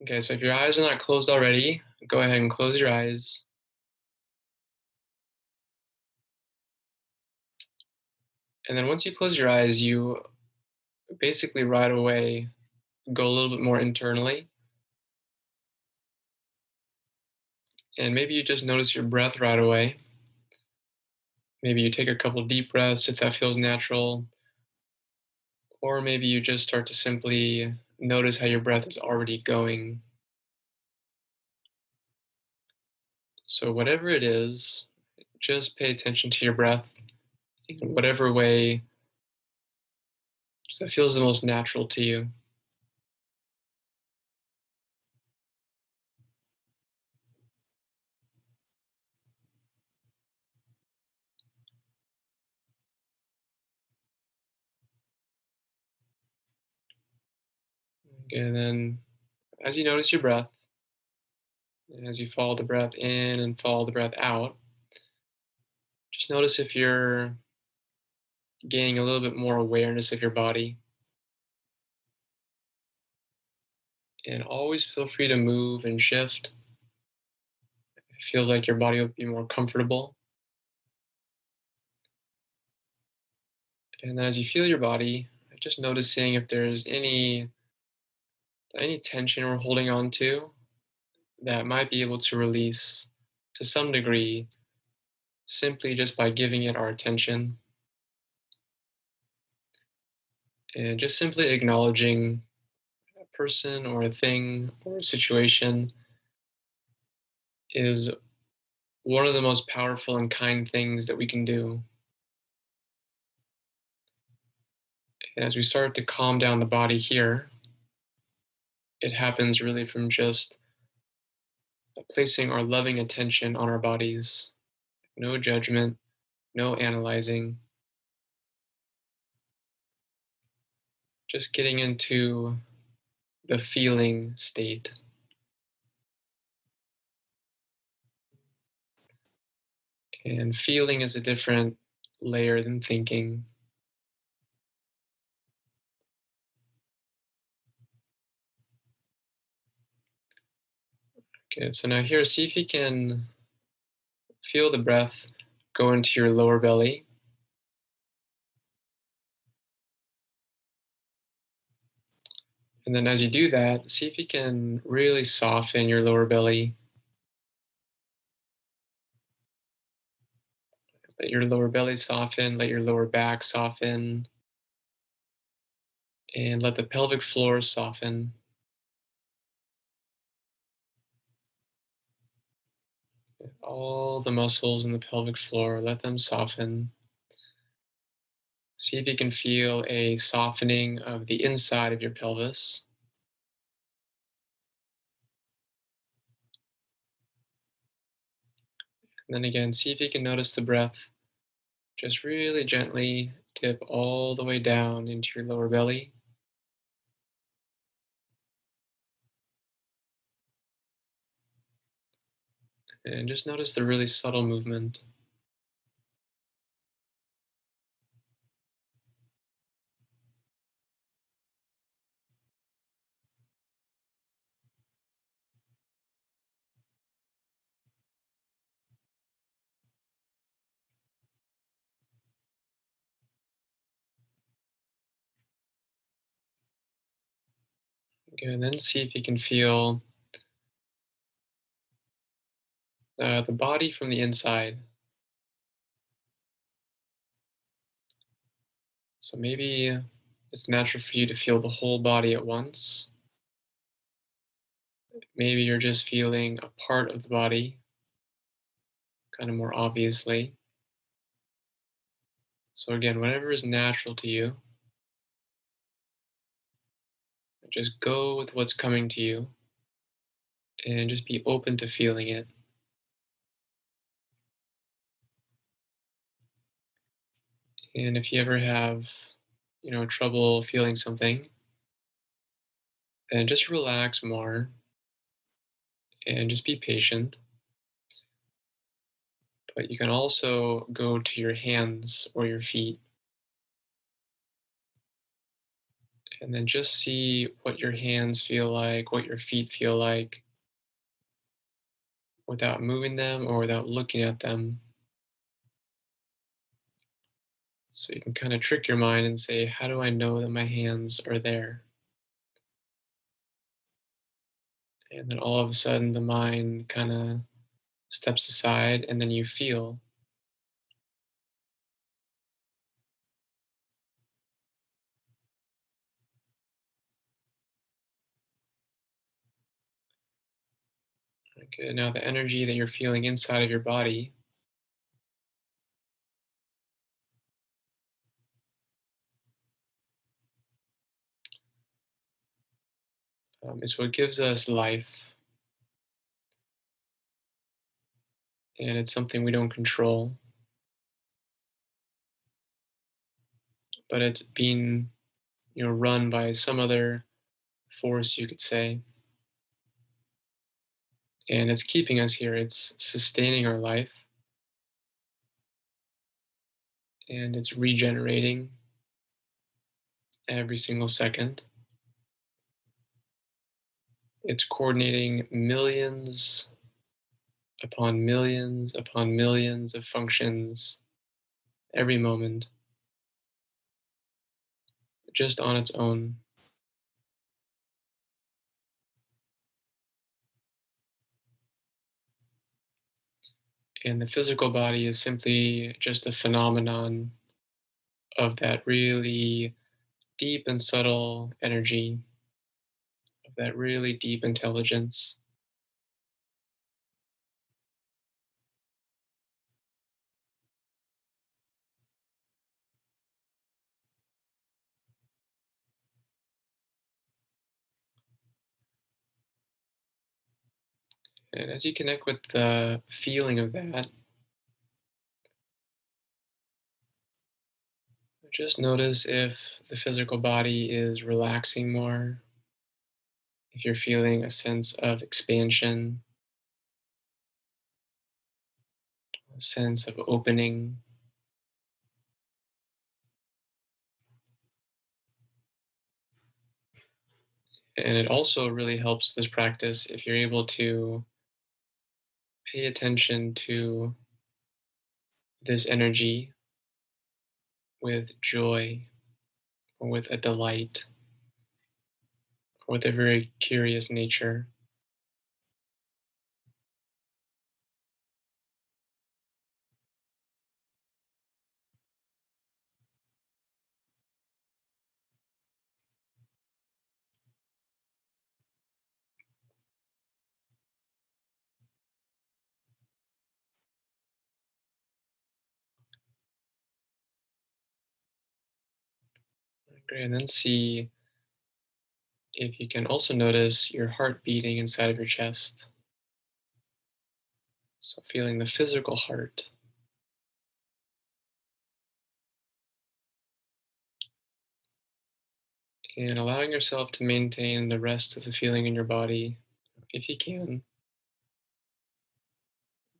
Okay, so if your eyes are not closed already, go ahead and close your eyes. And then once you close your eyes, you basically right away go a little bit more internally. And maybe you just notice your breath right away. Maybe you take a couple deep breaths if that feels natural. Or maybe you just start to simply notice how your breath is already going. So, whatever it is, just pay attention to your breath in whatever way that feels the most natural to you. Okay, and then as you notice your breath, as you follow the breath in and follow the breath out, just notice if you're gaining a little bit more awareness of your body. And always feel free to move and shift. It feels like your body will be more comfortable. And then as you feel your body, just noticing if there's any tension we're holding on to that might be able to release to some degree simply just by giving it our attention and just simply acknowledging a person or a thing or a situation is one of the most powerful and kind things that we can do. And as we start to calm down the body here, it happens really from just placing our loving attention on our bodies. No judgment, no analyzing, just getting into the feeling state. And feeling is a different layer than thinking. Okay, so now here, see if you can feel the breath go into your lower belly. And then as you do that, see if you can really soften your lower belly. Let your lower belly soften, let your lower back soften, and let the pelvic floor soften. All the muscles in the pelvic floor, let them soften. See if you can feel a softening of the inside of your pelvis. And then again, see if you can notice the breath just really gently dip all the way down into your lower belly. And just notice the really subtle movement. Okay, and then see if you can feel the body from the inside. So maybe it's natural for you to feel the whole body at once. Maybe you're just feeling a part of the body, kind of more obviously. So again, whatever is natural to you, just go with what's coming to you and just be open to feeling it. And if you ever have, trouble feeling something, then just relax more and just be patient. But you can also go to your hands or your feet And then just see what your hands feel like, what your feet feel like without moving them or without looking at them. So you can kind of trick your mind and say, how do I know that my hands are there? And then all of a sudden the mind kind of steps aside and then you feel. Okay, now the energy that you're feeling inside of your body is what gives us life. And it's something we don't control, but it's being, run by some other force, you could say. And it's keeping us here. It's sustaining our life and it's regenerating every single second. It's coordinating millions upon millions of functions every moment just on its own. And the physical body is simply just a phenomenon of that really deep and subtle energy, of that really deep intelligence. And as you connect with the feeling of that, just notice if the physical body is relaxing more, if you're feeling a sense of expansion, a sense of opening. And it also really helps this practice if you're able to pay attention to this energy with joy or with a delight or with a very curious nature. Great. And then see if you can also notice your heart beating inside of your chest. So feeling the physical heart and allowing yourself to maintain the rest of the feeling in your body if you can,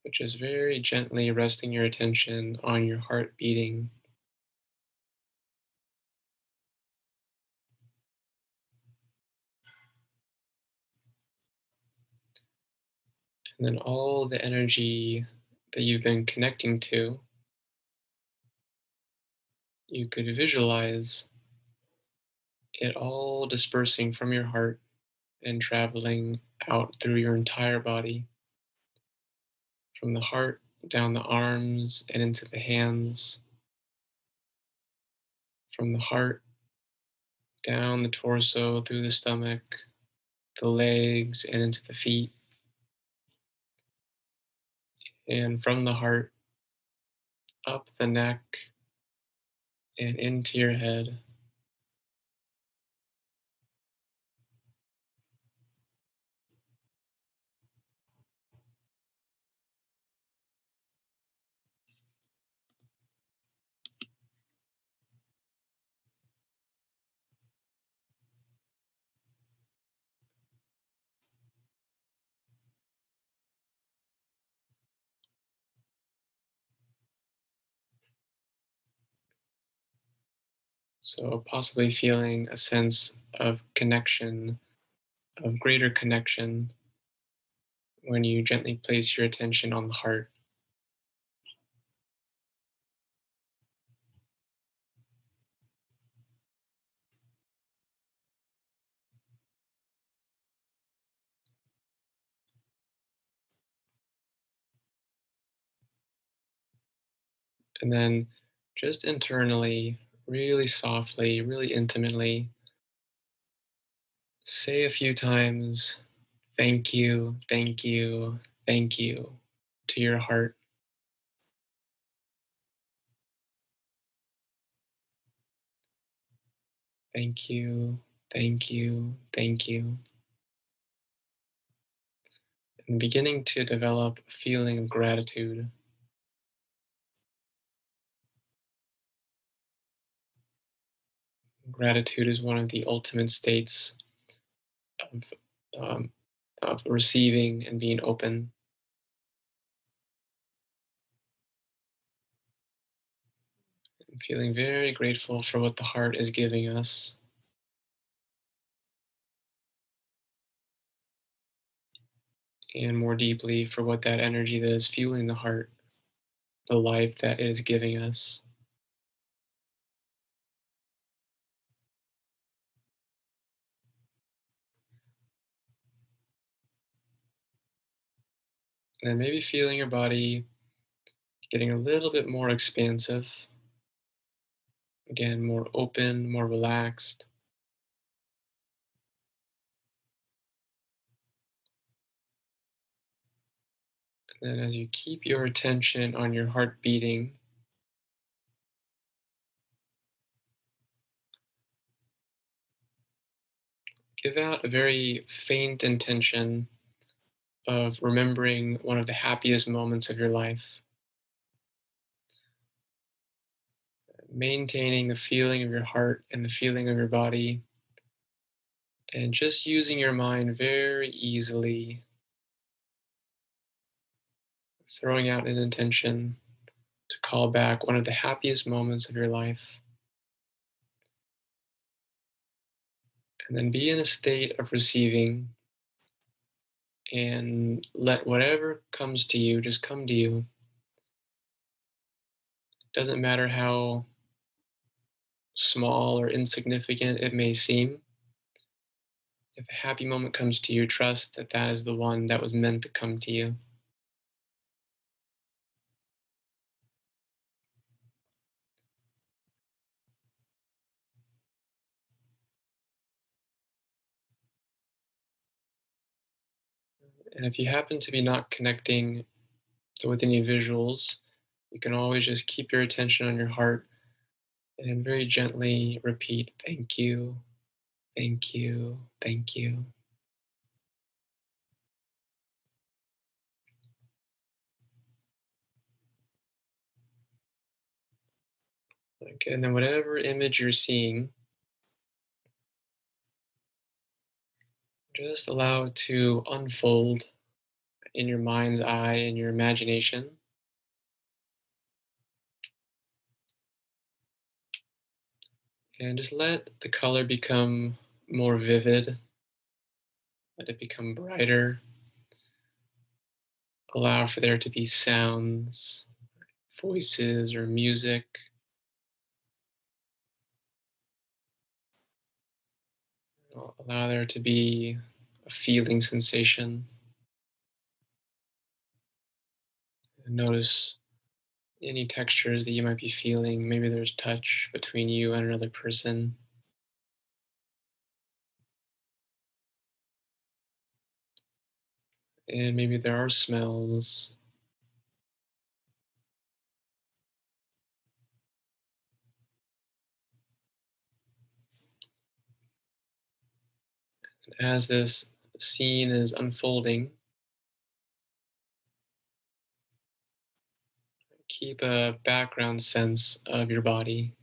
but just very gently resting your attention on your heart beating. And then all the energy that you've been connecting to, you could visualize it all dispersing from your heart and traveling out through your entire body, from the heart down the arms and into the hands, from the heart down the torso through the stomach, the legs, and into the feet, and from the heart up the neck and into your head. So, possibly feeling a sense of connection, of greater connection, when you gently place your attention on the heart. And then just internally, really softly, really intimately, say a few times, thank you, thank you, thank you to your heart. Thank you, thank you, thank you. And beginning to develop a feeling of gratitude. Gratitude is one of the ultimate states of, um, of receiving and being open, and feeling very grateful for what the heart is giving us, and more deeply for what that energy that is fueling the heart, the life that it is giving us. And then maybe feeling your body getting a little bit more expansive, again, more open, more relaxed. And then as you keep your attention on your heart beating, give out a very faint intention of remembering one of the happiest moments of your life, maintaining the feeling of your heart and the feeling of your body, and just using your mind very easily, throwing out an intention to call back one of the happiest moments of your life. And then be in a state of receiving and let whatever comes to you just come to you. Doesn't matter how small or insignificant it may seem. If a happy moment comes to you, trust that that is the one that was meant to come to you. And if you happen to be not connecting with any visuals, you can always just keep your attention on your heart and very gently repeat, thank you, thank you, thank you. Okay, and then whatever image you're seeing, just allow it to unfold in your mind's eye, in your imagination, and just let the color become more vivid, let it become brighter. Allow for there to be sounds, voices, or music. Allow there to be a feeling sensation. And notice any textures that you might be feeling. Maybe there's touch between you and another person. And maybe there are smells. As this scene is unfolding, keep a background sense of your body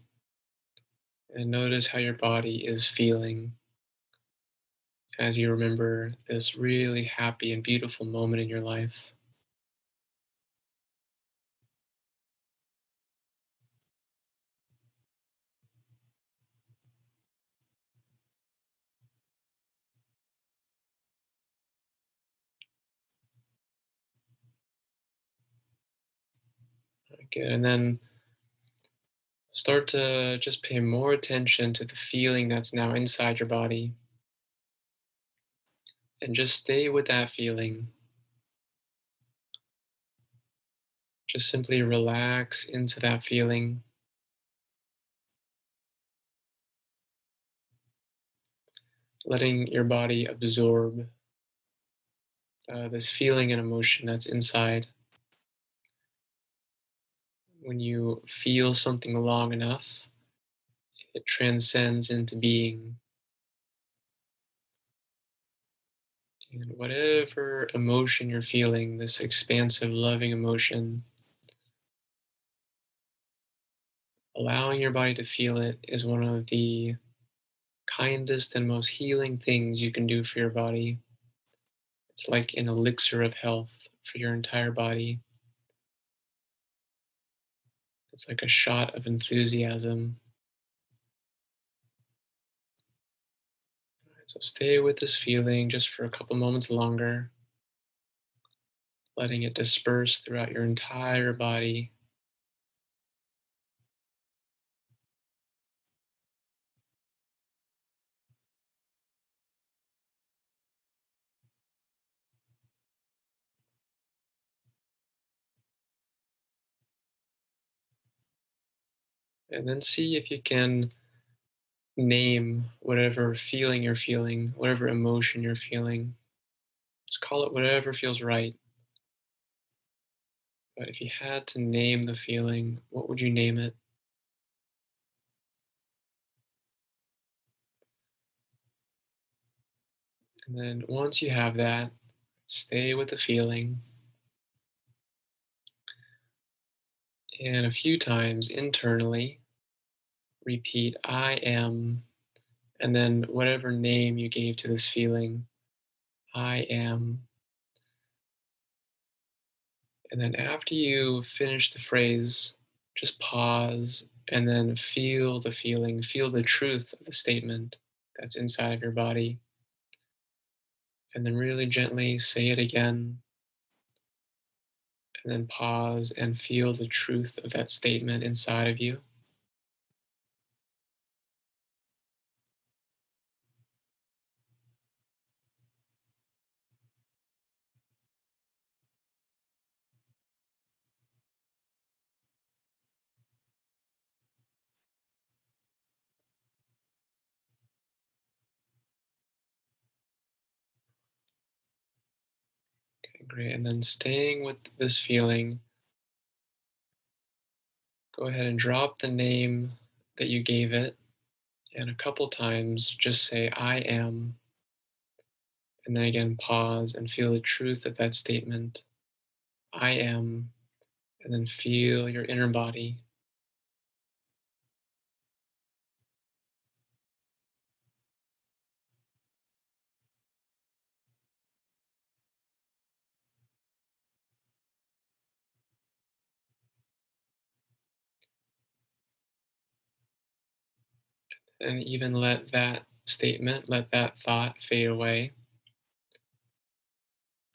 and notice how your body is feeling as you remember this really happy and beautiful moment in your life. Good. And then start to just pay more attention to the feeling that's now inside your body and just stay with that feeling. Just simply relax into that feeling, letting your body absorb this feeling and emotion that's inside. When you feel something long enough, it transcends into being. And whatever emotion you're feeling, this expansive, loving emotion, allowing your body to feel it is one of the kindest and most healing things you can do for your body. It's like an elixir of health for your entire body. It's like a shot of enthusiasm. So stay with this feeling just for a couple moments longer, letting it disperse throughout your entire body. And then see if you can name whatever feeling you're feeling, whatever emotion you're feeling. Just call it whatever feels right. But if you had to name the feeling, what would you name it? And then once you have that, stay with the feeling. And a few times internally, repeat, I am, and then whatever name you gave to this feeling, I am. And then after you finish the phrase, just pause and then feel the feeling, feel the truth of the statement that's inside of your body. And then really gently say it again, and then pause and feel the truth of that statement inside of you. Okay, great. And then staying with this feeling, go ahead and drop the name that you gave it. And a couple times, just say, I am. And then again, pause and feel the truth of that statement. I am. And then feel your inner body. And even let that statement, let that thought fade away.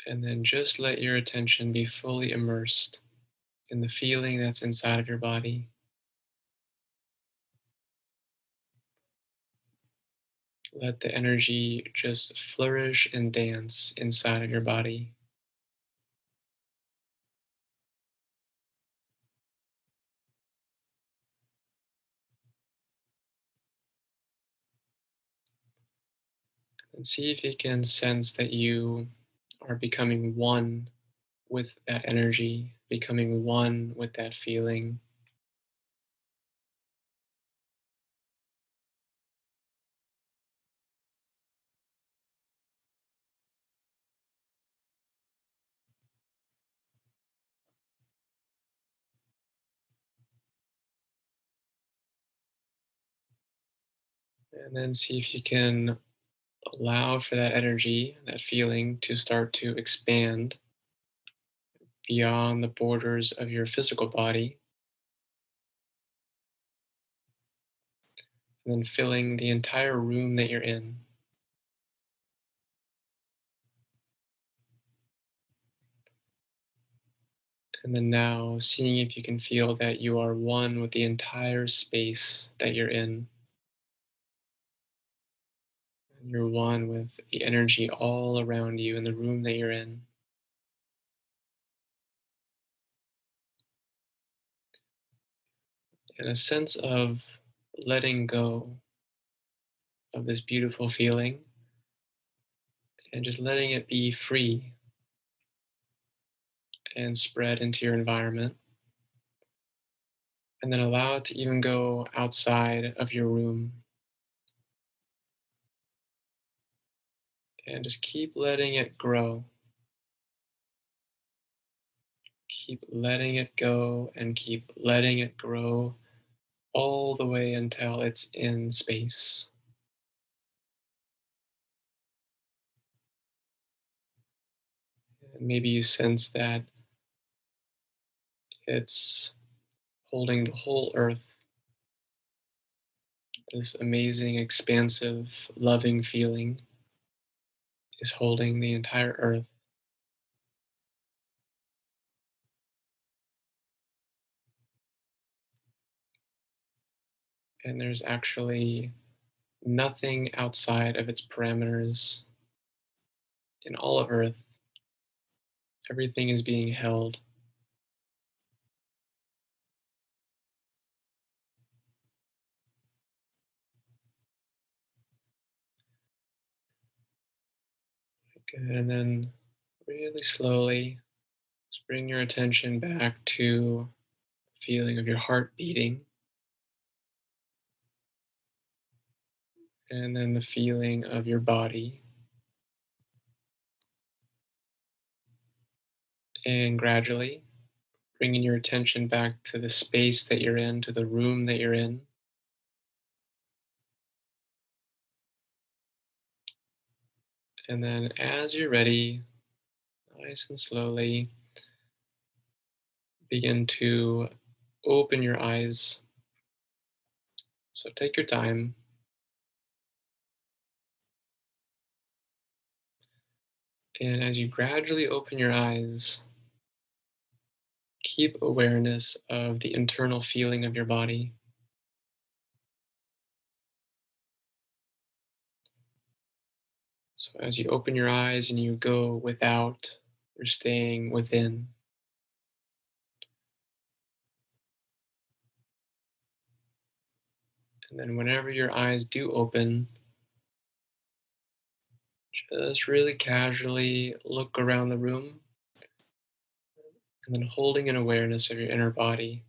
And then just let your attention be fully immersed in the feeling that's inside of your body. Let the energy just flourish and dance inside of your body. And see if you can sense that you are becoming one with that energy, becoming one with that feeling. And then see if you can allow for that energy, that feeling to start to expand beyond the borders of your physical body, and then filling the entire room that you're in. And then now seeing if you can feel that you are one with the entire space that you're in. And you're one with the energy all around you in the room that you're in. And a sense of letting go of this beautiful feeling and just letting it be free and spread into your environment. And then allow it to even go outside of your room and just keep letting it grow. Keep letting it go and keep letting it grow all the way until it's in space. And maybe you sense that it's holding the whole earth, this amazing, expansive, loving feeling is holding the entire earth. And there's actually nothing outside of its parameters in all of earth. Everything is being held. Good. And then really slowly just bring your attention back to the feeling of your heart beating and then the feeling of your body. And gradually bringing your attention back to the space that you're in, to the room that you're in. And then as you're ready, nice and slowly begin to open your eyes. So take your time. And as you gradually open your eyes, keep awareness of the internal feeling of your body. So as you open your eyes and you go without, you're staying within. And then whenever your eyes do open, just really casually look around the room and then holding an awareness of your inner body.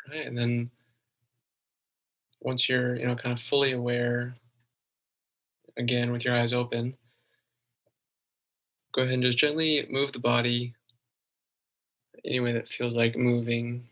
Right? And then once you're, kind of fully aware, again with your eyes open, go ahead and just gently move the body any way that feels like moving.